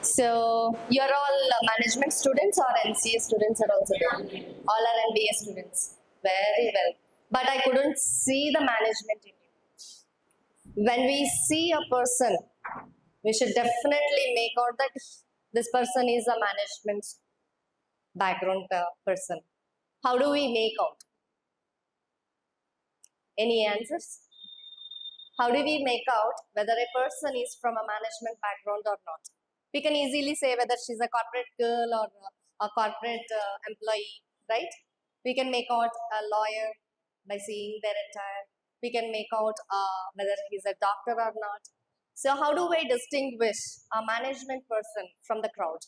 So you're all management students or NCA students are also there? All are MBA students. Very well. But I couldn't see the management in you. When we see a person, we should definitely make out that this person is a management background person. How do we make out? Any answers? How do we make out whether a person is from a management background or not? We can easily say whether she's a corporate girl or a corporate employee, right? We can make out a lawyer by seeing their attire. We can make out whether he's a doctor or not. So how do we distinguish a management person from the crowd?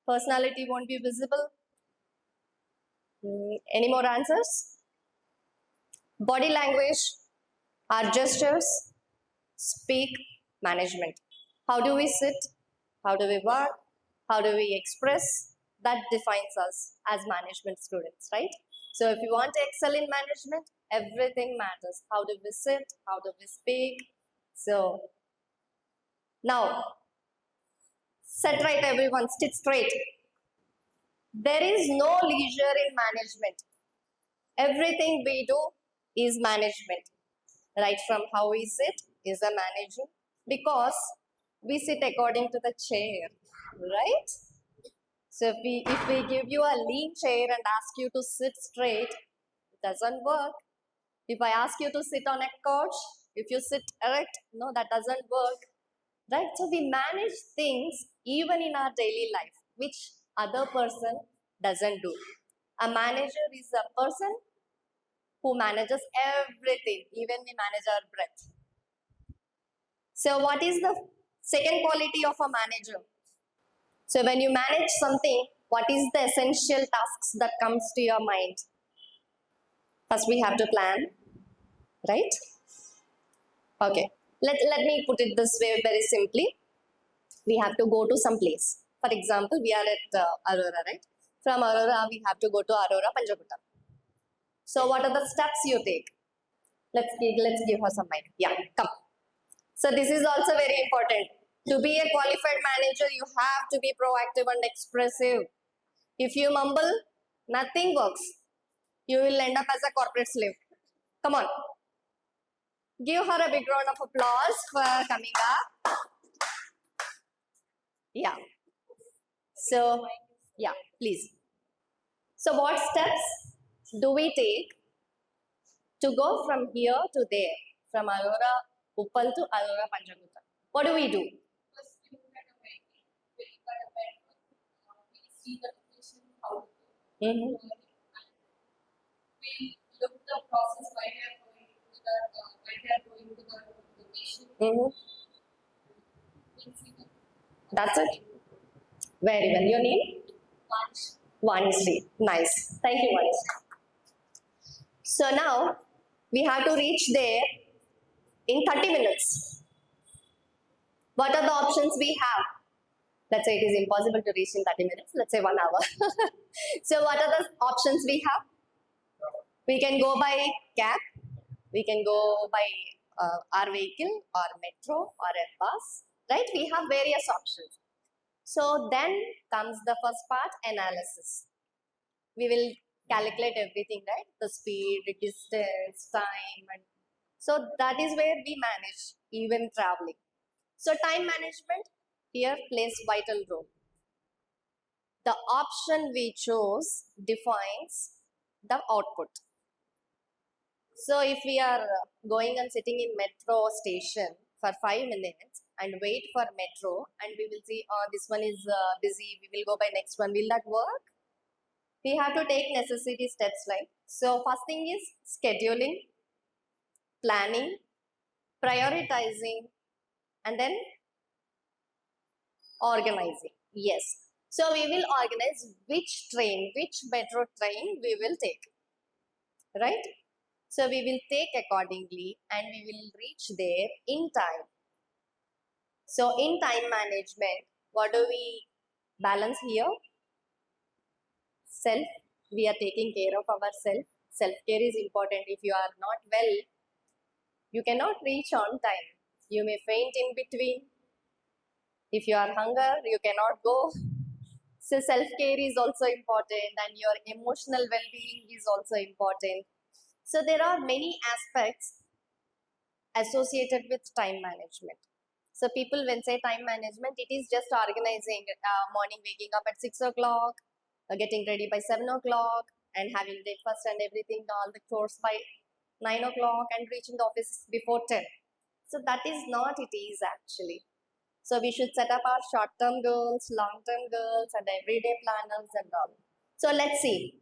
Personality won't be visible. Any more answers? Body language, our gestures, speak, management. How do we sit? How do we work? How do we express? That defines us as management students, right? So if you want to excel in management, everything matters. How do we sit? How do we speak? So now, set right everyone, sit straight. There is no leisure in management. Everything we do is management. Right from how we sit is a managing, because we sit according to the chair, right? So if we give you a lean chair and ask you to sit straight, it doesn't work. If I ask you to sit on a couch, if you sit erect, no, that doesn't work, right? So we manage things even in our daily life, which other person doesn't do. A manager is a person who manages everything, even we manage our breath. So what is the second quality of a manager? So when you manage something, what is the essential tasks that comes to your mind? First we have to plan, right? Okay, let me put it this way very simply. We have to go to some place. For example, we are at Aurora, right? From Aurora, we have to go to Aurora, Panjagutta. So what are the steps you take? Let's give her some mic. Yeah, come. So this is also very important. To be a qualified manager, you have to be proactive and expressive. If you mumble, nothing works. You will end up as a corporate slave. Come on. Give her a big round of applause for coming up. Yeah. So, yeah, please. So what steps do we take to go from here to there? From Aurora Uppal to Aurora Panjagutta. What do we do? First, you look at a vehicle, we look at a vehicle, we see the location, how to go, Mm-hmm. we look the process why they are going to the location. Mm-hmm. We see the That's it. Very well. Your name? punch. Vanishri. Nice. Thank you, Vanishri. So now we have to reach there in 30 minutes. What are the options we have? Let's say it is impossible to reach in 30 minutes. Let's say 1 hour. So what are the options we have? We can go by cab. We can go by our vehicle or metro or a bus. Right? We have various options. So then comes the first part, analysis. We will calculate everything, right? The speed, the distance, time, and so that is where we manage even traveling. So time management here plays vital role. The option we chose defines the output. So if we are going and sitting in metro station for 5 minutes and wait for metro and we will see, oh, this one is busy, we will go by next one, will that work? We have to take necessary steps, like, so first thing is scheduling, planning, prioritizing, and then organizing. Yes. So we will organize which train, which metro train we will take, right? So we will take accordingly and we will reach there in time. So in time management, what do we balance here? Self. We are taking care of ourselves. Self-care is important. If you are not well, you cannot reach on time. You may faint in between. If you are hunger, you cannot go. So self-care is also important, and your emotional well-being is also important. So there are many aspects associated with time management. So people when say time management, it is just organizing morning, waking up at 6 o'clock, getting ready by 7 o'clock, and having breakfast and everything, all the chores by 9 o'clock, and reaching the office before 10. So that is not it is actually. So we should set up our short-term goals, long-term goals, and everyday planners and all. So let's see.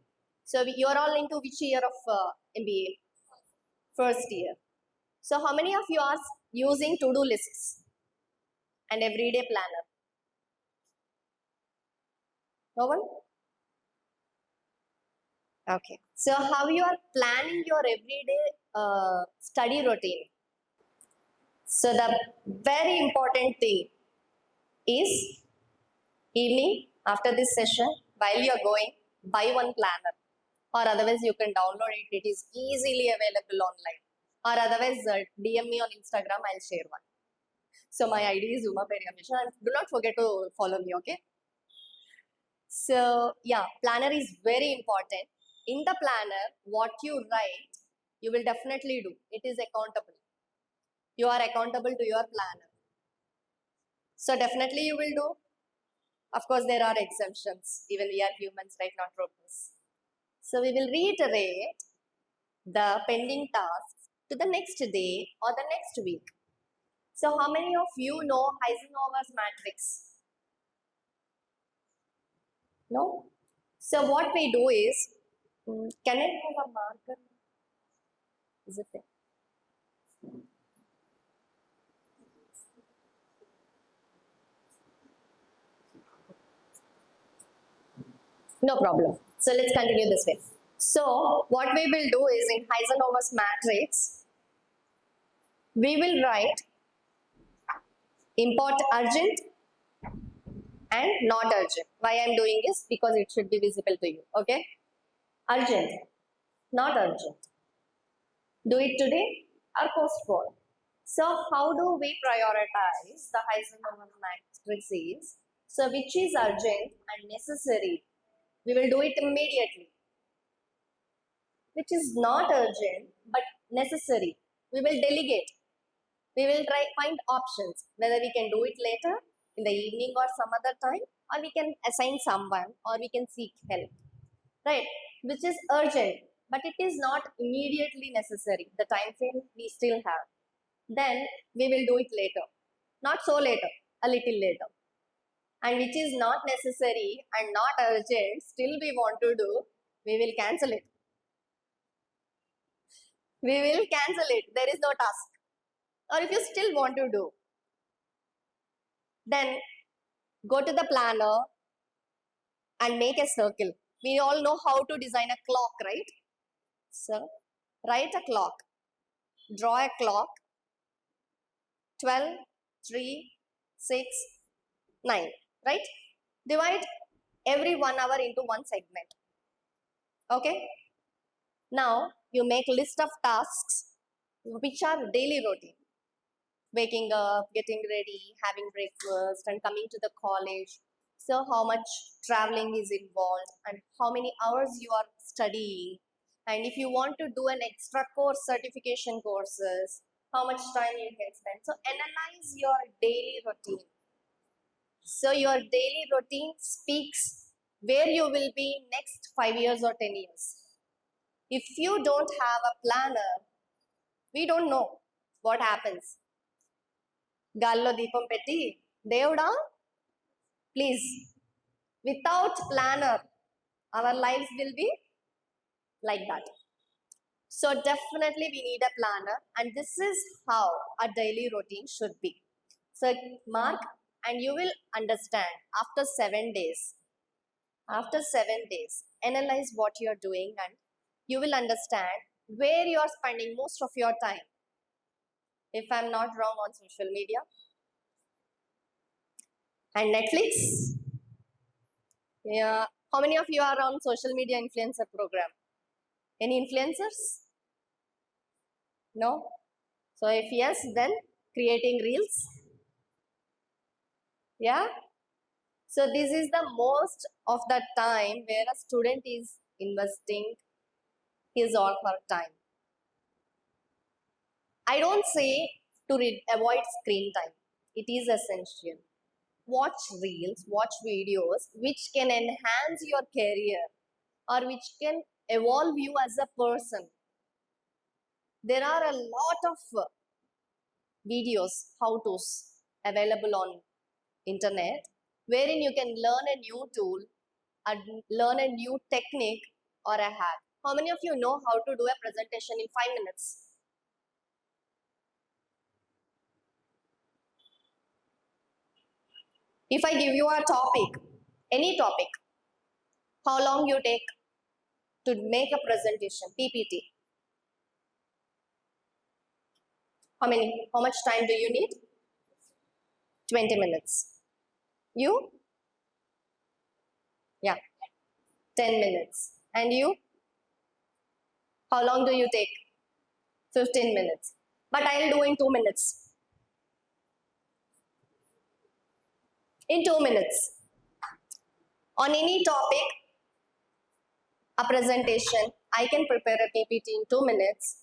So you are all into which year of MBA? First year. So how many of you are using to-do lists and everyday planner? No one? Okay. So how you are planning your everyday study routine? So the very important thing is evening after this session, while you are going, buy one planner, or otherwise you can download it. It is easily available online, or otherwise DM me on Instagram. I'll share one. So my ID is Peri, and do not forget to follow me. Okay. So yeah, planner is very important. In the planner, what you write, you will definitely do. It is accountable. You are accountable to your planner. So definitely you will do. Of course, there are exemptions. Even we are humans, right? Not robots. So we will reiterate the pending tasks to the next day or the next week. So how many of you know Eisenhower's matrix? No? So what we do is, can I have a marker? Is it there? No problem. So let's continue this way. So what we will do is in Eisenhower's matrix, we will write import urgent and not urgent. Why I am doing this? Because it should be visible to you. Okay? Urgent, not urgent. Do it today or postpone. So how do we prioritize the Eisenhower matrix is? So which is urgent and necessary? We will do it immediately. Which is not urgent but necessary, we will delegate. We will try find options whether we can do it later in the evening or some other time, or we can assign someone, or we can seek help. Right? Which is urgent, but it is not immediately necessary. The time frame we still have. Then we will do it later. Not so later, a little later. And which is not necessary and not urgent, still we want to do, we will cancel it. We will cancel it. There is no task. Or if you still want to do, then go to the planner and make a circle. We all know how to design a clock, right? So write a clock, draw a clock, 12, 3, 6, 9, right? Divide every 1 hour into one segment. Okay? Now you make list of tasks which are daily routine. Waking up, getting ready, having breakfast, and coming to the college. So how much traveling is involved, and how many hours you are studying, and if you want to do an extra course, certification courses, how much time you can spend. So analyze your daily routine. So your daily routine speaks where you will be next 5 years or 10 years. If you don't have a planner, we don't know what happens. గాల్లో దీపం పెట్టి దేవుడా please, without planner our lives will be like that. So definitely we need a planner, and this is how a daily routine should be. So mark, and you will understand after 7 days. After 7 days, analyze what you are doing, and you will understand where you are spending most of your time. If I'm not wrong, on social media and Netflix. Yeah. How many of you are on social media influencer program? Any influencers? No? So if yes, then creating reels. Yeah. So this is the most of the time where a student is investing his or her time. I don't say to avoid screen time. It is essential. Watch reels, watch videos which can enhance your career or which can evolve you as a person. There are a lot of videos, how-tos available on internet wherein you can learn a new tool or learn a new technique or a hack. How many of you know how to do a presentation in 5 minutes? If I give you a topic, any topic, how long you take to make a presentation, PPT? How many? How much time do you need? 20 minutes. You? Yeah, 10 minutes. And you? How long do you take? 15 minutes. But I'll do in 2 minutes. In 2 minutes. On any topic, a presentation, I can prepare a PPT in 2 minutes.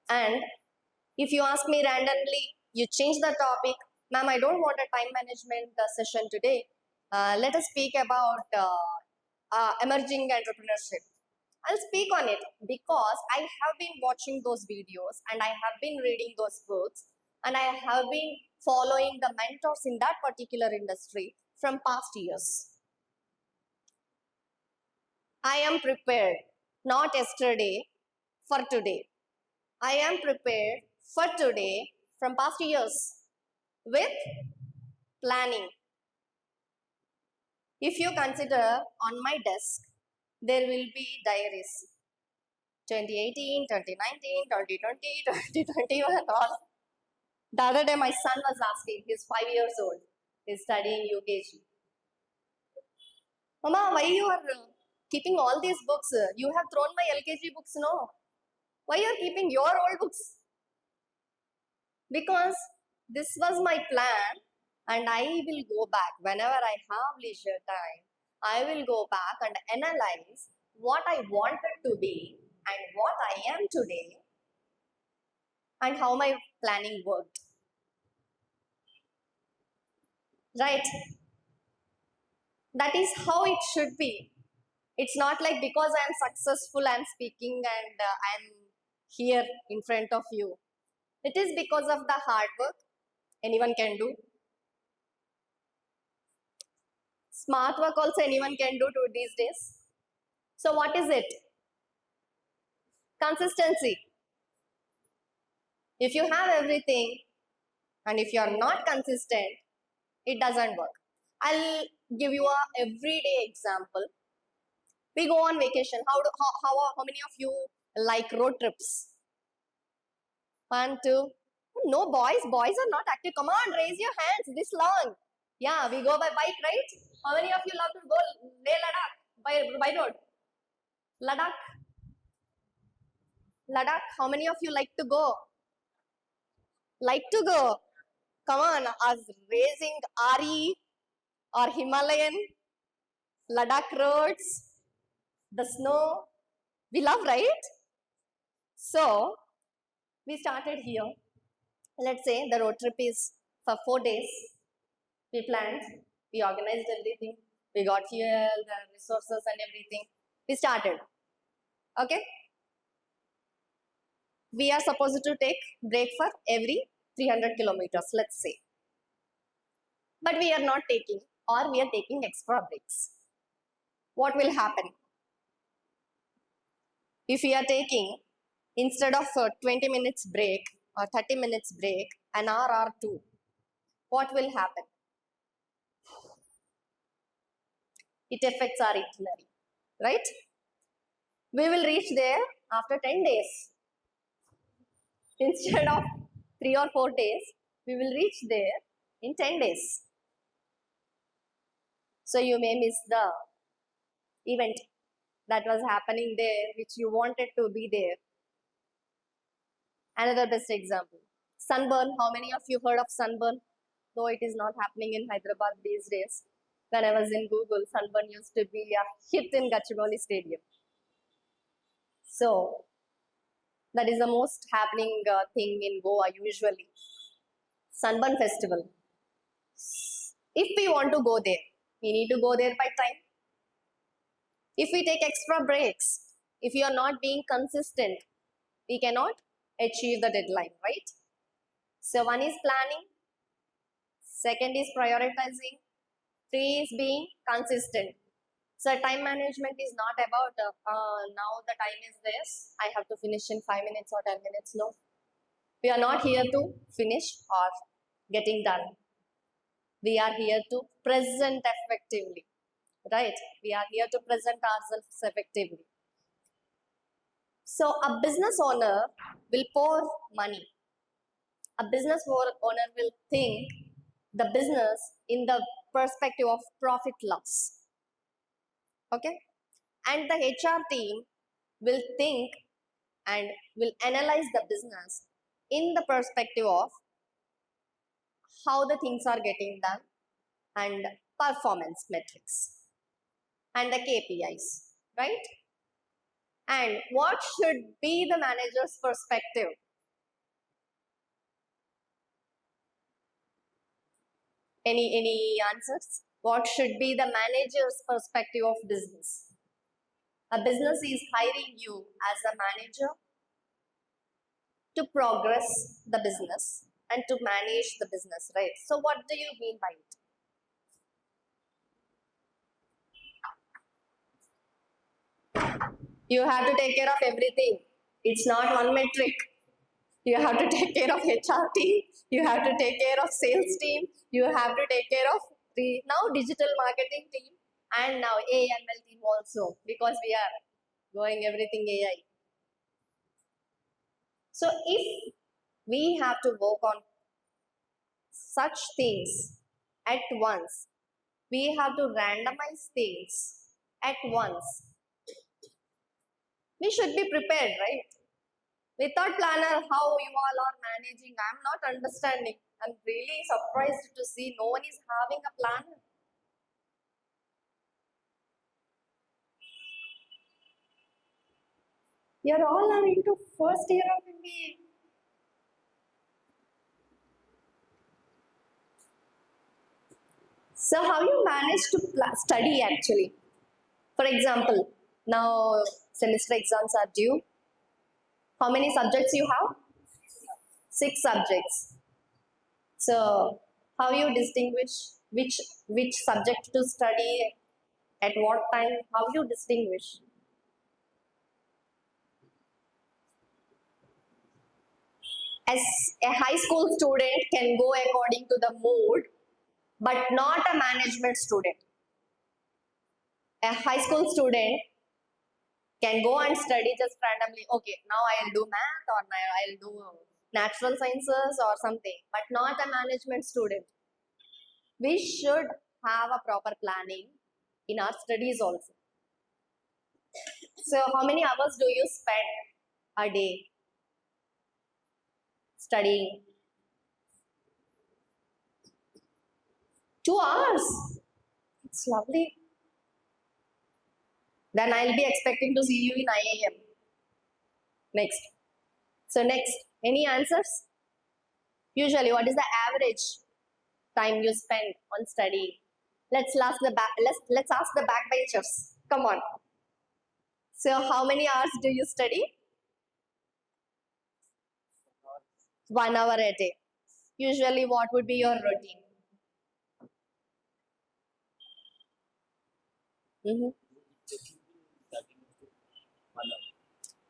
And if you ask me randomly, you change the topic, ma'am, I don't want a time management session today. Let us speak about emerging entrepreneurship. I'll speak on it because I have been watching those videos and I have been reading those books and I have been following the mentors in that particular industry from past years. I am prepared, not yesterday, for today. I am prepared for today from past years with planning. If you consider on my desk, there will be diaries 2018, 2019, 2020, 2021, all. The other day, my son was asking, he's 5 years old, he's studying UKG. Mama, why you are keeping all these books? You have thrown my LKG books, no? Why you are keeping your old books? Because this was my plan and I will go back whenever I have leisure time. I will go back and analyze what I wanted to be and what I am today and how my planning worked. Right? That is how it should be. It's not like because I am successful, I am speaking and I am here in front of you. It is because of the hard work anyone can do. Smart work also anyone can do these days. So what is it? Consistency. If you have everything and if you are not consistent, it doesn't work. I'll give you a everyday example. We go on vacation. How many of you like road trips? 1, 2. No, boys. Boys are not active. Come on, raise your hands this long. Yeah, we go by bike, right? How many of you love to go Leh Ladakh by road? Ladakh. Ladakh. How many of you like to go? Like to go? Come on, us raising RE or Himalayan, Ladakh roads, the snow. We love, right? So, we started here. Let's say the road trip is for 4 days. We planned, we organized everything, we got fuel, the resources and everything. We started. Okay? We are supposed to take break for every 300 kilometers, let's say. But we are not taking, or we are taking extra breaks. What will happen? If we are taking, instead of 20 minutes break or 30 minutes break, an hour or two, what will happen? It affects our itinerary, right? We will reach there after 10 days. Instead of 3 or 4 days, we will reach there in 10 days. So you may miss the event that was happening there, which you wanted to be there. Another best example. Sunburn. How many of you heard of sunburn? though it is not happening in Hyderabad these days. When I was in Google, sunburn used to be a hit in Gachibowli Stadium. So that is the most happening thing in Goa usually. Sunburn Festival. If we want to go there, we need to go there by time. If we take extra breaks, if you are not being consistent, we cannot achieve the deadline, right? So one is planning, second is prioritizing, three is being consistent. So time management is not about now the time is this, I have to finish in 5 minutes or 10 minutes. No, we are not here to finish or getting done. We are here to present effectively, right? We are here to present ourselves effectively. So a business owner will pour money. A business owner will think the business in the perspective of profit loss. Okay? And the HR team will think and will analyze the business in the perspective of how the things are getting done and performance metrics and the KPIs, right? And what should be the manager's perspective? Any answers? What should be the manager's perspective of business? A business is hiring you as a manager to progress the business and to manage the business, right? So what do you mean by it? You have to take care of everything. It's not one metric. You have to take care of HR team. You have to take care of sales team. You have to take care of the now digital marketing team and now AML team also, because we are going everything AI. So if we have to work on such things at once, we have to randomize things at once. We should be prepared, right? Without planner, how you all are managing, I'm not understanding. I'm really surprised to see no one is having a planner. You're all are into first year of MBA. So how you manage to study actually? For example, now semester exams are due. How many subjects you have? 6 subjects. So how you distinguish which subject to study at what time? How you distinguish? As a high school student can go according to the mood, but not a management student. A high school student can go and study just randomly. Okay, now I'll do math or now I'll do natural sciences or something, but not a management student. We should have a proper planning in our studies also. So how many hours do you spend a day studying? 2 hours. It's lovely. Then I'll be expecting to see you in IAM. Next. So next, any answers? Usually, what is the average time you spend on studying? Let's ask the backbenchers. Come on. So how many hours do you study? 1 hour a day. Usually, what would be your routine?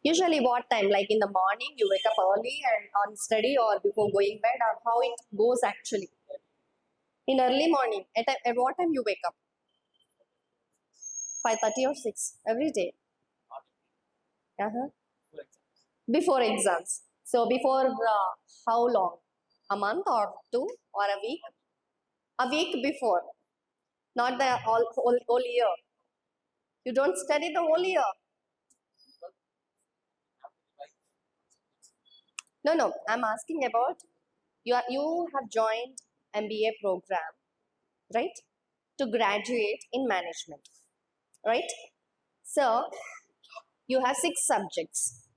Usually, what time? Like in the morning, you wake up early and on study, or before going bed, or how it goes actually? In early morning, at what time you wake up? 5:30 or 6 every day. Before exams. So before how long? A month or 2 or a week? A week before. Not the whole year. You don't study the whole year. No, I'm asking about you have joined MBA program, right? To graduate in management, right? So you have 6 subjects.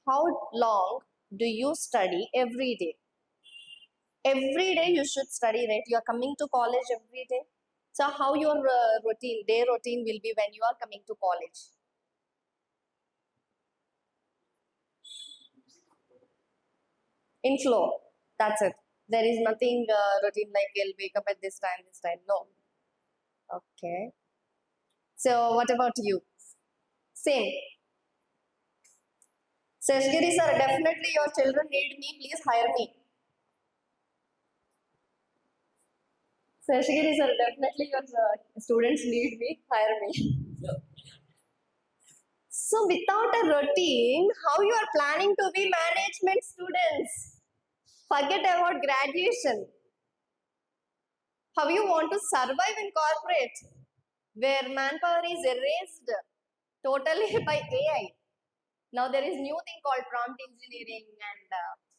How long do you study every day? Every day you should study, right? You are coming to college every day. So how your day routine will be when you are coming to college? In flow. That's it. There is nothing routine like you'll wake up at this time, this time. No. Okay. So what about you? Same. Seshgiri sir, definitely your children need me. Please hire me. Seshgiri sir, definitely your students need me. Hire me. So without a routine, how you are planning to be management students? Forget about graduation. How you want to survive in corporate, where manpower is erased totally by AI. Now there is new thing called prompt engineering, and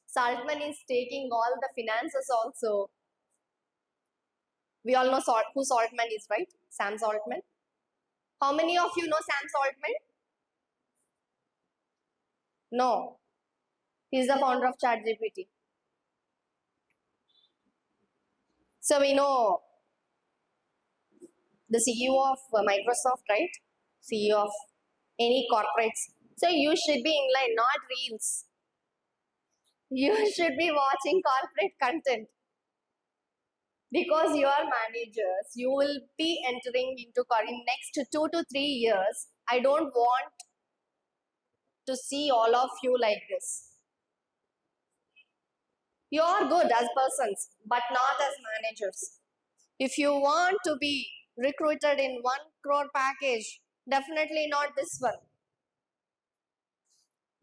Saltman is taking all the finances also. We all know who Saltman is, right? Sam Saltman. How many of you know Sam Saltman? No. He's the founder of ChatGPT. So we know the CEO of Microsoft, right? CEO of any corporates. So you should be in line, not reels. You should be watching corporate content because you are managers. You will be entering into in next 2 to 3 years. I don't want to see all of you like this. You are good as persons, but not as managers. If you want to be recruited in 1 crore package, definitely not this one.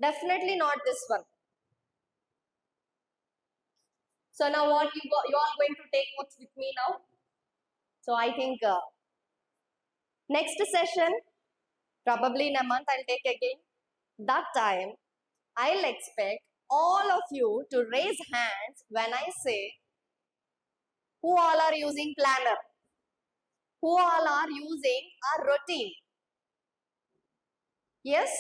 Definitely not this one. So now what you are going to take what's with me now? So I think next session, probably in a month, I'll take again. That time, I'll expect all of you to raise hands when I say who all are using planner, who all are using our routine. Yes?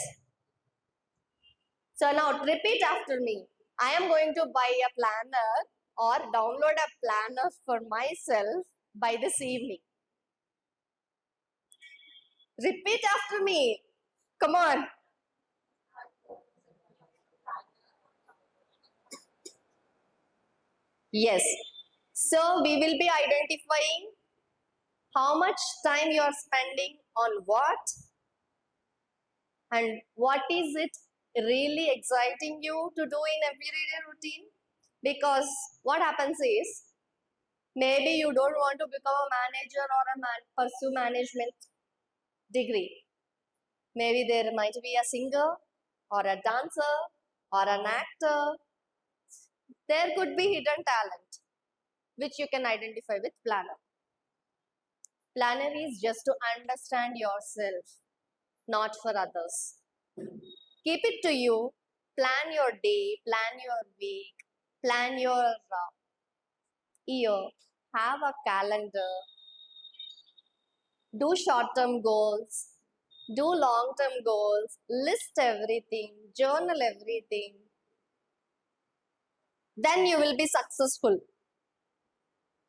So now repeat after me. I am going to buy a planner or download a planner for myself by this evening. Repeat after me. Come on. Yes. So we will be identifying how much time you are spending on what and what is it really exciting you to do in everyday routine. Because what happens is maybe you don't want to become a manager or pursue management degree. Maybe there might be a singer or a dancer or an actor. There could be hidden talent which you can identify with planner. Planner is just to understand yourself, not for others. Keep it to you. Plan your day, plan your week, plan your year. Have a calendar. Do short term goals. Do long term goals. List everything. Journal everything. Then you will be successful.